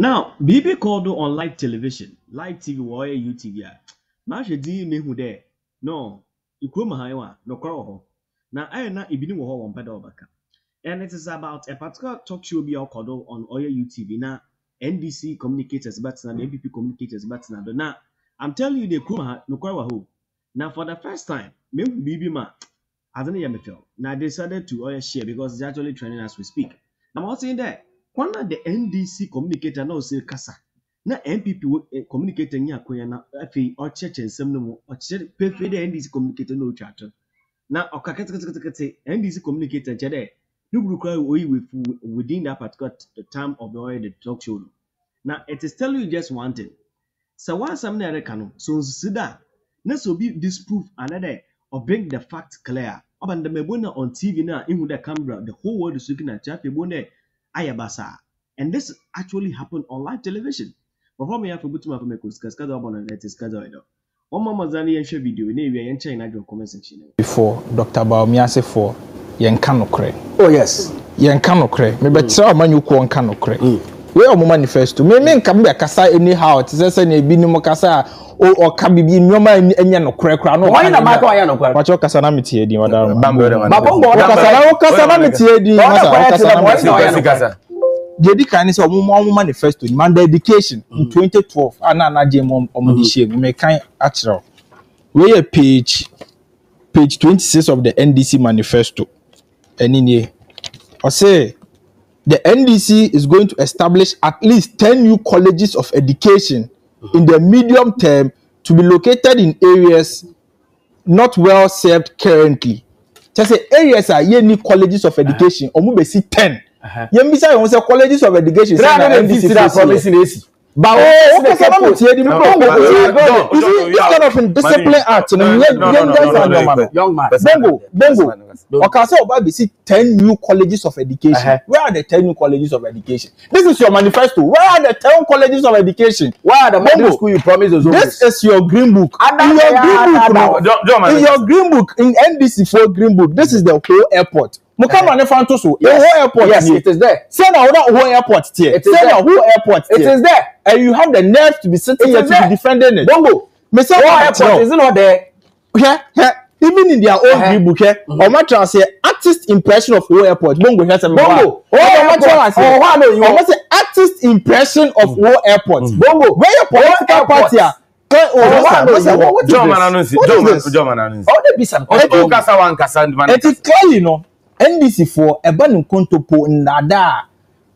Now, BB called on live television, live TV, or UTV. Masha D me who there. No, you come higher, no quarrel. Now, I am not even one pedal back. And it is about a particular talk show be called on Oya UTV. Now, NDC communicators, but now NPP communicators, but now, I'm telling you, the Kuma no quarrel. Now, for the first time, me BB ma, I don't know feel. Now, I decided to Oya share because it's actually training as we speak. I'm also saying that. One of the NDC communicator now say kasa na NPP communicator nya akoya na afi o cheche nsem no mu o cheche pefe the NDC communicator no chato na okakete NDC communicator chede no brukwa oyi within that particular time of the talk show. Now it is telling you just one thing. So once some na rekano so sida na so be disprove another or bring the fact clear. Obanda mebona on TV na in the camera the whole world is looking at chafe bone Ayabasa. And this actually happened on live television. Before me, I forgot to make a discuss on the latest schedule. One more Zani and share video in a China comment section. Before Dr. Bawumia say for Yankano Cray. Oh, yes. Yankano Cray. Maybe tell man you call Kano Cray. Where are manifesto? May come back Kasa anyhow. It is a binimo Kasa or Kabibi Noma and Yano Cray. Why not my Yano? What your Casanamity, the other Babongo Casanamity. Jadi kan is omo manifesto man dedication in 2012 ana je mom omodishe me kan actual we page 26 of the NDC manifesto enini I say the NDC is going to establish at least 10 new colleges of education in the medium term to be located in areas not well served currently. Just say areas are new colleges of education omo be see 10. Yembisa you say colleges of education say na NDC that promise in AC. But this kind of discipline act young man. Bongo. Okay, so about see 10 new colleges of education. Where are the 10 new colleges of education? This is your manifesto. Where are the 10 colleges of education? Where are the model school you promised us? This is your green book. In your green book, in NDC 4 green book, this is the whole airport. Mukama ne fanto so the whole airport. Yes, it is there. Say now that whole airport here. Say now whole airport here. It is there. And you have the nerve to be sitting here to be defending it. Bongo. Me say whole airport is not there. Yeah. Even in their own green book here, or my trans say artist impression of whole airport. Bongo here say Bongo. Oh, say artist impression of whole airport. Bongo. Where your political party are? It is clear, you know. NDC for a ban kontopo nada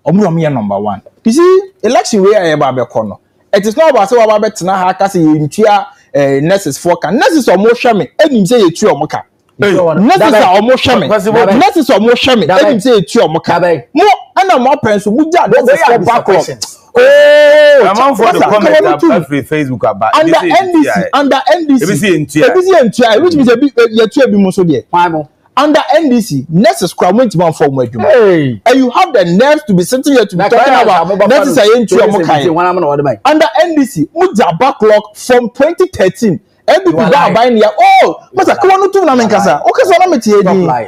omuromiya number 1. You see, election where I eba bekono. It is not about say wa betina ha ka say yentua nurses for can nurses omo hweme enim say yetu omo ka. Nurses omo hweme. Nurses omo hweme enim say yetu omo ka. Mo ana mo prenso mu ja nurses for backup. Oh, I'm on for the comment about Facebook about under NDC, which means a bit under NDC, nurses crowd man for and you have the nerve to be sitting here to be talking about nurses under NDC, Muja backlog from 2013. Everybody buying here. Oh, what's a come on to Namenkasa? Okay, so I'm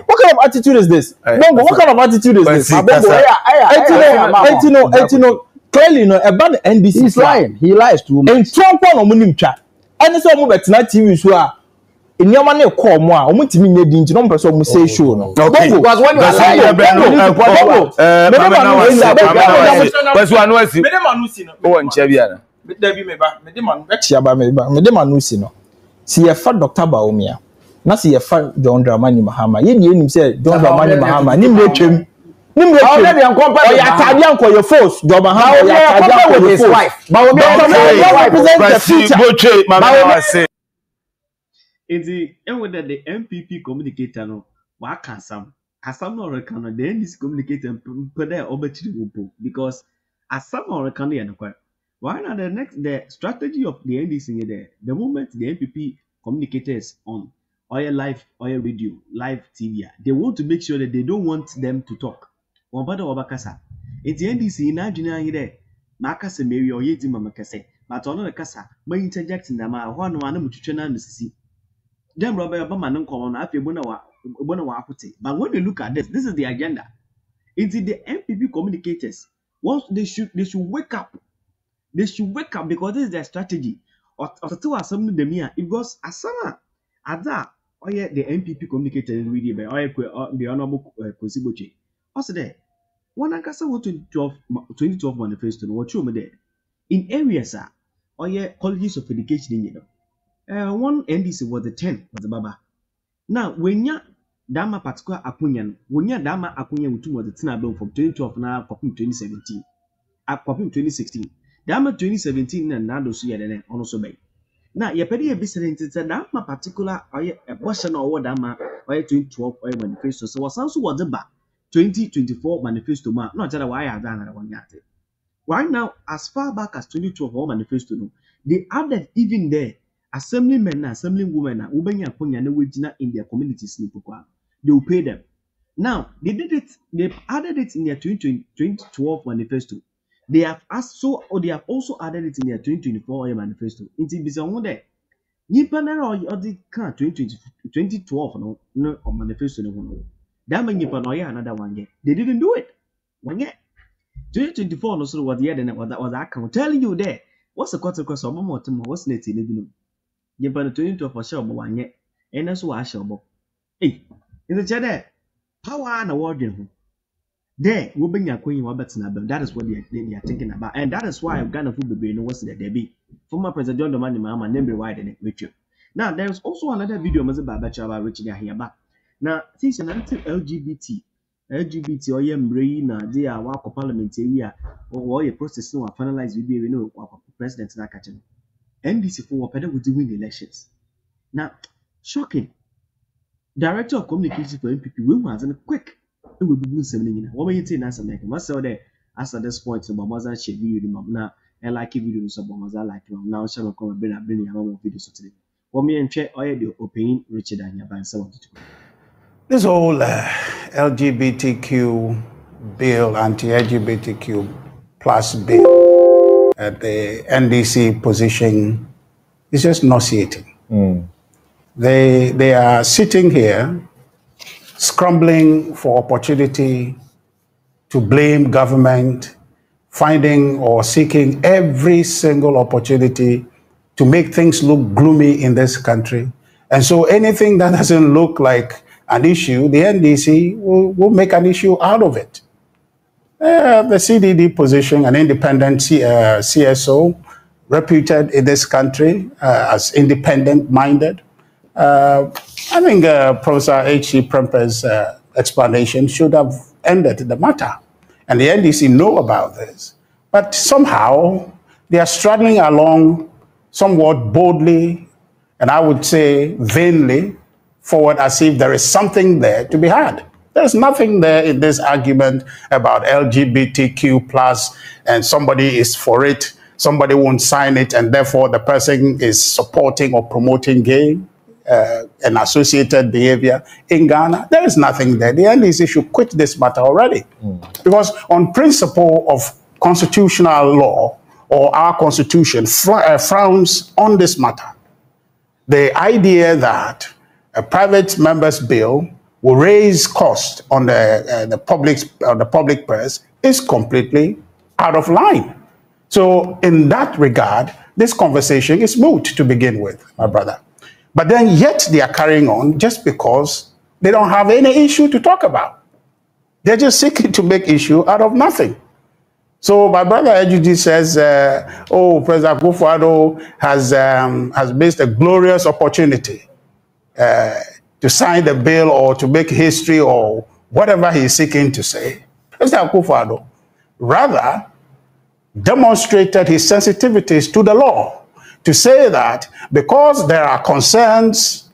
what kind of attitude is this? Bongo, what kind of attitude is this? Clearly, no, about the NDC. He's lying. He lies too much. And Trump on Munim chat. And so much not TV show. In your money, call more. I want to mean you didn't know person say show. No, because when you are lying, see a fat Dr. Bawumia. Not see a fat John Dramani Mahama. You say John Dramani Mahama. Your force, with his wife. With the NPP communicator, no, what can some? As some no reckon the NDC communicator put there over to the because as some no reckon the why not the strategy of the NDC there? The moment the NPP communicators on oil live, oil radio, live TV, they want to make sure that they don't want them to talk. Wabada wabakasa. It's the NDC na junior here. Makasa Mary or Yeti Mamakase. But on the Kasa, my interjecting them are one mutuchana and see. Them Robert Obama non common after Bonawa. But when you look at this is the agenda. It's the NPP communicators. Once they should wake up They should wake up because this is their strategy. Or to assume the Mia, because Asama, Ada, or yet the NPP communicated with you by the Honorable Kosiboche. Also, there, one Ankasa 2012 manifesto, what you there in areas, or yet colleges of education, one NDC was the 10 was the Baba. Now, when you Dama particular Apunyan, when you Dama Apunyan was the Tinabel from 2012 now, 2017, up 2016. Dama 2017 and Nado Suya also by. Now, your petty business said Dama particular a portion of what Dama or 2012 oil manifesto. So, was also what the back 2024 manifesto, not that why I have done one yet. Right now, as far back as 2012 oil manifesto, they added even there. Assemblymen and assemblywomen are in their communities. They will pay them. Now, they did it, they added it in their 2012 manifesto. They have also added it in their 2024 manifesto. It's busy on there. Nipanera or the 2012 no manifesto. That means another one year. They didn't do it. 1 year. 2024 no so was the year then was that account telling you there. What's the consequence of more time? What's next in the Japan 2012 for sure, 1 year. And that's what I shall. Hey, in the chat there, power and award. There, we'll bring your queen. That is what they are thinking about, and that is why Ghana food baby know what's the Debbie. Former President John Dramani Mahama name be wide with you. Now, there is also another video about Richard here back. Now, since an LGBT or brain, they are walk parliament area or a process no finalize we be no president na catching. NDC for whatever would win elections. Now, shocking. Director of Communication for NPP will was quick. It will be something. What will you say, Nasa Make? Must say there as at this point, so Bamaza share video now. And like videos of Bamaza like now, shall come and bring a videos today. For me and check all the opinion, Richard and your band. This whole LGBTQ bill, anti-LGBTQ plus bill, the NDC position is just nauseating. They are sitting here scrambling for opportunity to blame government, finding or seeking every single opportunity to make things look gloomy in this country. And so anything that doesn't look like an issue, the NDC will make an issue out of it. The CDD position, an independent CSO, reputed in this country as independent-minded. I think Professor H.C. Prempe's explanation should have ended the matter. And the NDC know about this. But somehow, they are struggling along somewhat boldly, and I would say vainly, forward as if there is something there to be had. There's nothing there in this argument about LGBTQ plus, and somebody is for it, somebody won't sign it, and therefore the person is supporting or promoting gay and associated behavior in Ghana. There is nothing there. The NDC should quit this matter already. Because on principle of constitutional law, or our constitution frowns on this matter. The idea that a private member's bill will raise cost on the public purse is completely out of line. So in that regard, this conversation is moot to begin with, my brother. But then yet they are carrying on just because they don't have any issue to talk about. They're just seeking to make issue out of nothing. So my brother Ejudi says, oh, President Akufo-Addo has missed a glorious opportunity to sign the bill or to make history or whatever he's seeking to say. President Akufo-Addo rather demonstrated his sensitivities to the law to say that because there are concerns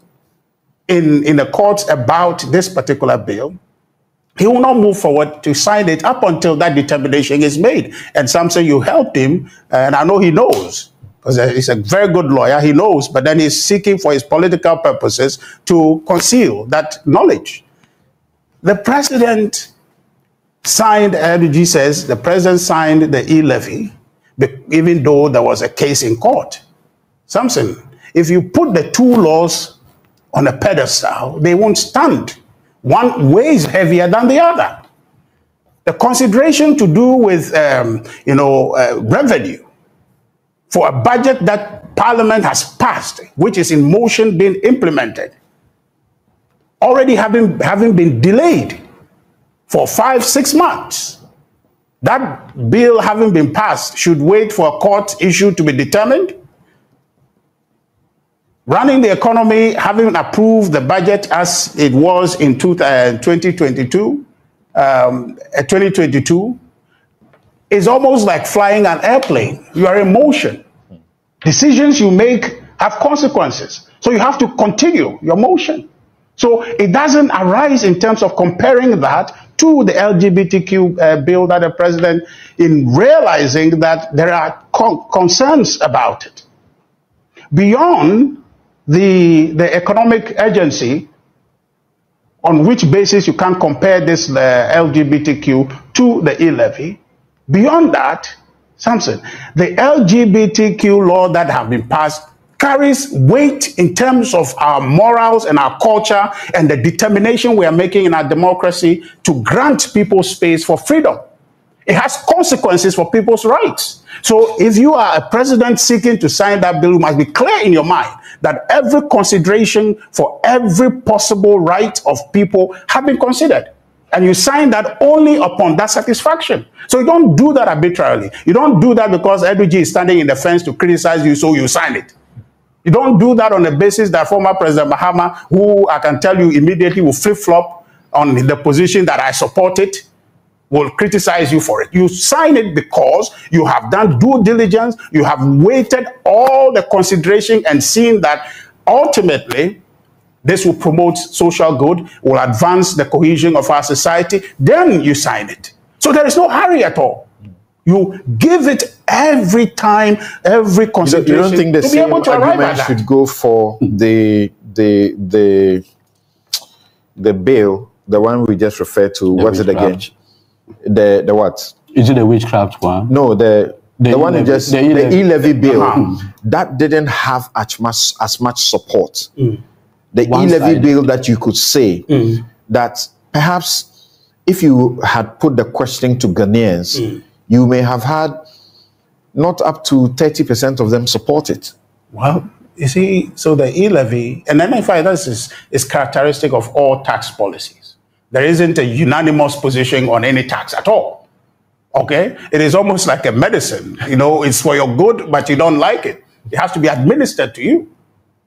in the courts about this particular bill, he will not move forward to sign it up until that determination is made. And some say you helped him, and I know he knows, because he's a very good lawyer, he knows, but then he's seeking for his political purposes to conceal that knowledge. The president signed, LG says, the president signed the e-levy, even though there was a case in court. Samson, if you put the two laws on a pedestal, they won't stand. One weighs heavier than the other. The consideration to do with, revenue for a budget that Parliament has passed, which is in motion being implemented, already having been delayed for 5-6 months. That bill having been passed should wait for a court issue to be determined. Running the economy, having approved the budget as it was in 2022, is almost like flying an airplane. You are in motion. Decisions you make have consequences. So you have to continue your motion. So it doesn't arise in terms of comparing that to the LGBTQ bill that the president, in realizing that there are concerns about it. Beyond the economic agency, on which basis you can't compare this LGBTQ to the e-levy. Beyond that, Samson, the LGBTQ law that have been passed carries weight in terms of our morals and our culture and the determination we are making in our democracy to grant people space for freedom. It has consequences for people's rights. So if you are a president seeking to sign that bill, you must be clear in your mind that every consideration for every possible right of people have been considered. And you sign that only upon that satisfaction. So you don't do that arbitrarily. You don't do that because LG is standing in the fence to criticize you, so you sign it. You don't do that on the basis that former President Mahama, who I can tell you immediately will flip-flop on the position that I support it, will criticize you for it. You sign it because you have done due diligence, you have weighted all the consideration and seen that ultimately this will promote social good, will advance the cohesion of our society, then you sign it. So there is no hurry at all. You give it every time, every consideration. You don't think the same argument should go for the bill, the one we just referred to? What's it again? The what? Is it the witchcraft one? No, the one you just the e-levy bill that didn't have as much support. The e-levy bill that you could say that perhaps if you had put the question to Ghanaians, you may have had not up to 30% of them support it. Well, you see, so the e-levy, and then if this is characteristic of all tax policies. There isn't a unanimous position on any tax at all. Okay? It is almost like a medicine. You know, it's for your good, but you don't like it. It has to be administered to you.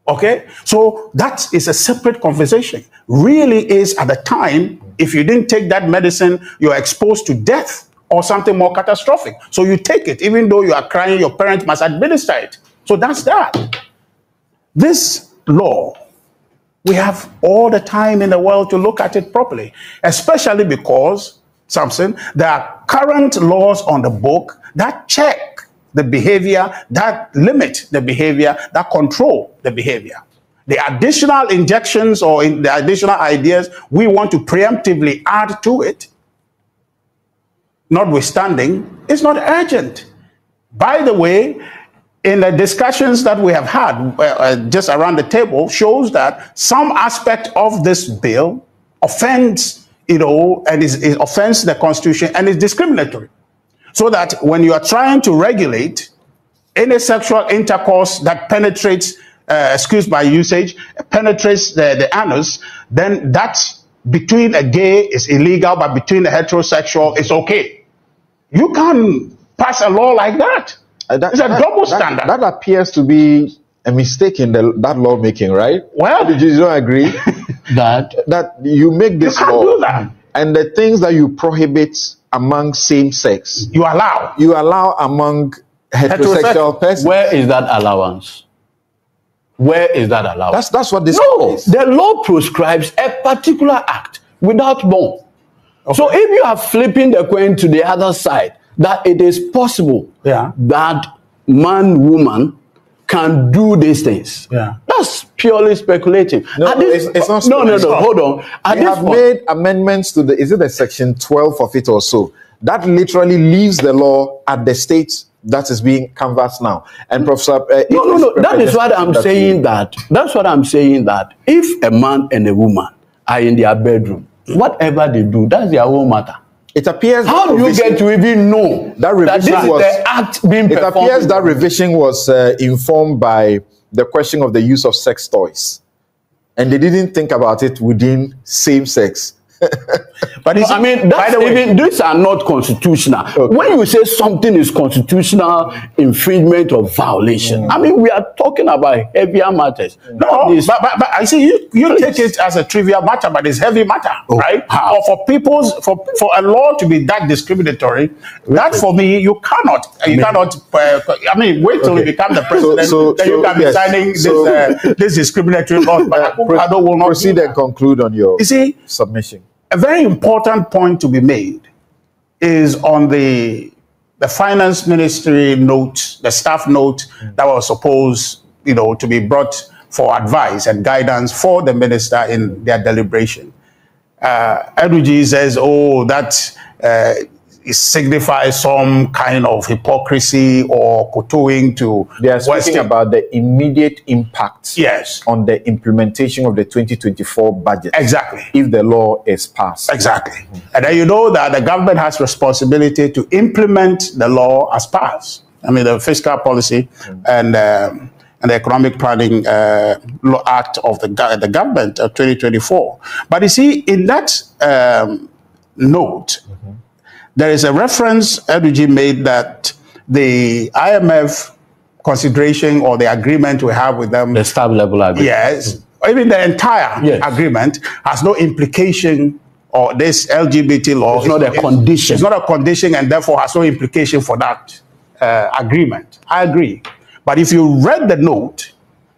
Okay? So that is a separate conversation. Really is at the time, if you didn't take that medicine, you're exposed to death or something more catastrophic. So you take it, even though you are crying, your parent must administer it. So that's that. This law, we have all the time in the world to look at it properly, especially because, Samson, there are current laws on the book that check the behavior, that limit the behavior, that control the behavior. The additional injections or the additional ideas we want to preemptively add to it, notwithstanding, it's not urgent. By the way, in the discussions that we have had just around the table shows that some aspect of this bill offends, and it offends the Constitution and is discriminatory. So that when you are trying to regulate any sexual intercourse that penetrates, excuse my usage, penetrates the anus, then that's between a gay is illegal, but between a heterosexual is okay. You can't pass a law like that. It's a double standard. That appears to be a mistake in that lawmaking, right? Well, you don't agree that you make this law, do that. And the things that you prohibit among same sex, you allow among heterosexual persons. Where is that allowance? Where is that allowance? That's what this is. The law prescribes a particular act without more. Okay. So if you are flipping the coin to the other side, that it is possible that man, woman can do these things. Yeah. That's purely speculative. No, it's not speculative. No, hold on. They have made amendments to is it the section 12 of it or so? That literally leaves the law at the state that is being canvassed now. And Professor... No. That is what I'm saying that. That's what I'm saying that if a man and a woman are in their bedroom, whatever they do, that's their own matter. It appears. How do you get to even know that revision this was is the act being performed? It appears that revision was informed by the question of the use of sex toys, and they didn't think about it within same sex. But I mean, by the way, these are not constitutional. Okay. When you say something is constitutional infringement or violation, I mean, we are talking about heavier matters. No, but I see you take it as a trivial matter, but it's heavy matter, right? Or for a law to be that discriminatory, that for me you cannot. I mean, wait till you become the president, then you can be signing this discriminatory law. But I will not proceed and conclude on your submission. A very important point to be made is on the finance ministry note, the staff note that was supposed, to be brought for advice and guidance for the minister in their deliberation. Eduji says, that it signifies some kind of hypocrisy or kowtowing to. They are speaking about the immediate impact on the implementation of the 2024 budget. Exactly. If the law is passed. Exactly. And then you know that the government has responsibility to implement the law as passed. I mean, the fiscal policy and the economic planning act of the government of 2024. But you see, in that note, there is a reference Eduji made that the IMF consideration or the agreement we have with them, the staff level agreement, yes, even the entire agreement has no implication, or this LGBT law is not a condition. It's not a condition, and therefore has no implication for that agreement. I agree, but if you read the note,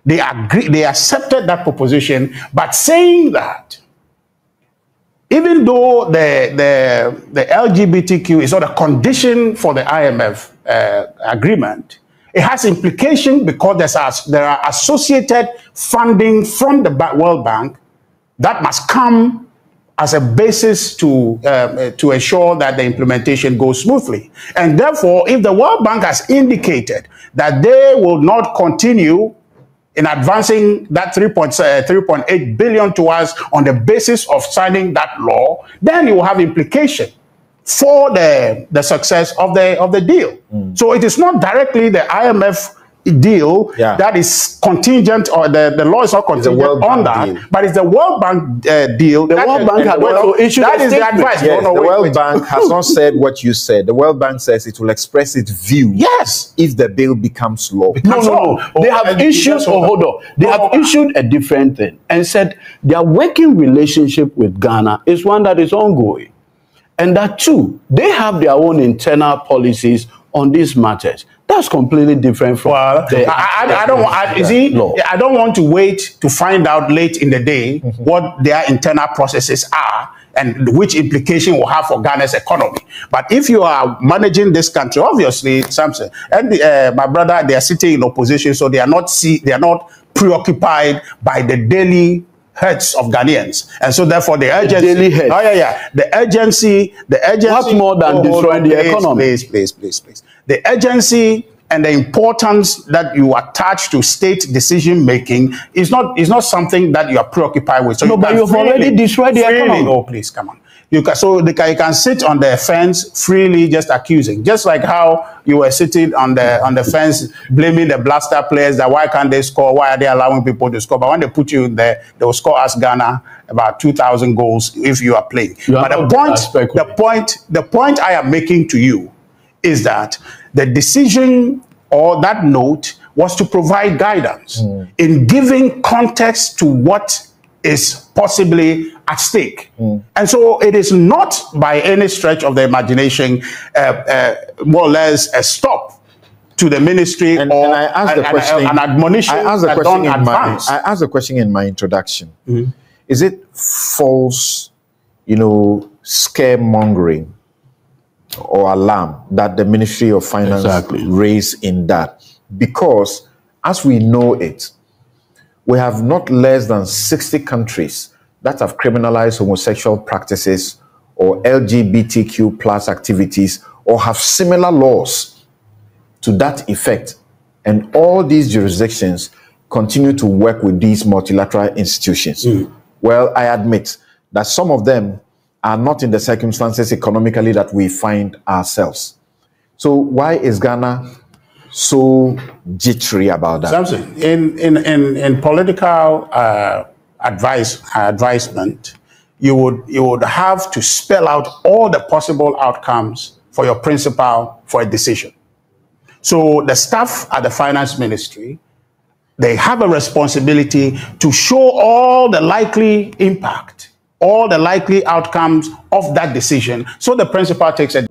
they accepted that proposition, but saying that even though the LGBTQ is not a condition for the IMF agreement, it has implication because there are associated funding from the World Bank that must come as a basis to ensure that the implementation goes smoothly. And therefore, if the World Bank has indicated that they will not continue in advancing that 3.8 billion to us on the basis of signing that law, then it will have implication for the success of the deal. So it is not directly the IMF deal that is contingent, or the law is not contingent on that, deal. But it's the World Bank deal. The World Bank has also issued that is the advice. Yes, the World Bank has not said what you said. The World Bank says it will express its view. Yes, if the bill becomes law. No. They have issued. Hold on. They have issued a different thing and said their working relationship with Ghana is one that is ongoing, and that too they have their own internal policies on these matters. That's completely different from I don't want to wait to find out late in the day what their internal processes are and which implication will have for Ghana's economy. But if you are managing this country, obviously, Samson and my brother, they are sitting in opposition, so they are not preoccupied by the daily hurts of Ghanaians, and so therefore the urgency. The urgency. What more than destroying the economy? Please. The urgency and the importance that you attach to state decision making is not something that you are preoccupied with. So no, but you've already destroyed the economy. Oh, please come on. You can sit on the fence freely, just accusing, just like how you were sitting on the fence blaming the blaster players that why can't they score? Why are they allowing people to score? But when they put you in there, they will score as Ghana about 2,000 goals if you are playing. But the point I am making to you is that the decision or that note was to provide guidance in giving context to what is possibly at stake. And so it is not by any stretch of the imagination more or less a stop to the ministry and I asked the question, an admonition. I asked the question in my introduction. Is it false, scaremongering or alarm that the Ministry of Finance raised in that? Because as we know it, we have not less than 60 countries that have criminalized homosexual practices or LGBTQ plus activities or have similar laws to that effect. And all these jurisdictions continue to work with these multilateral institutions. Well, I admit that some of them are not in the circumstances economically that we find ourselves. So why is Ghana so jittery about that? Samson, in political advisement, you would have to spell out all the possible outcomes for your principal for a decision. So the staff at the finance ministry, they have a responsibility to show all the likely impact, all the likely outcomes of that decision, so the principal takes a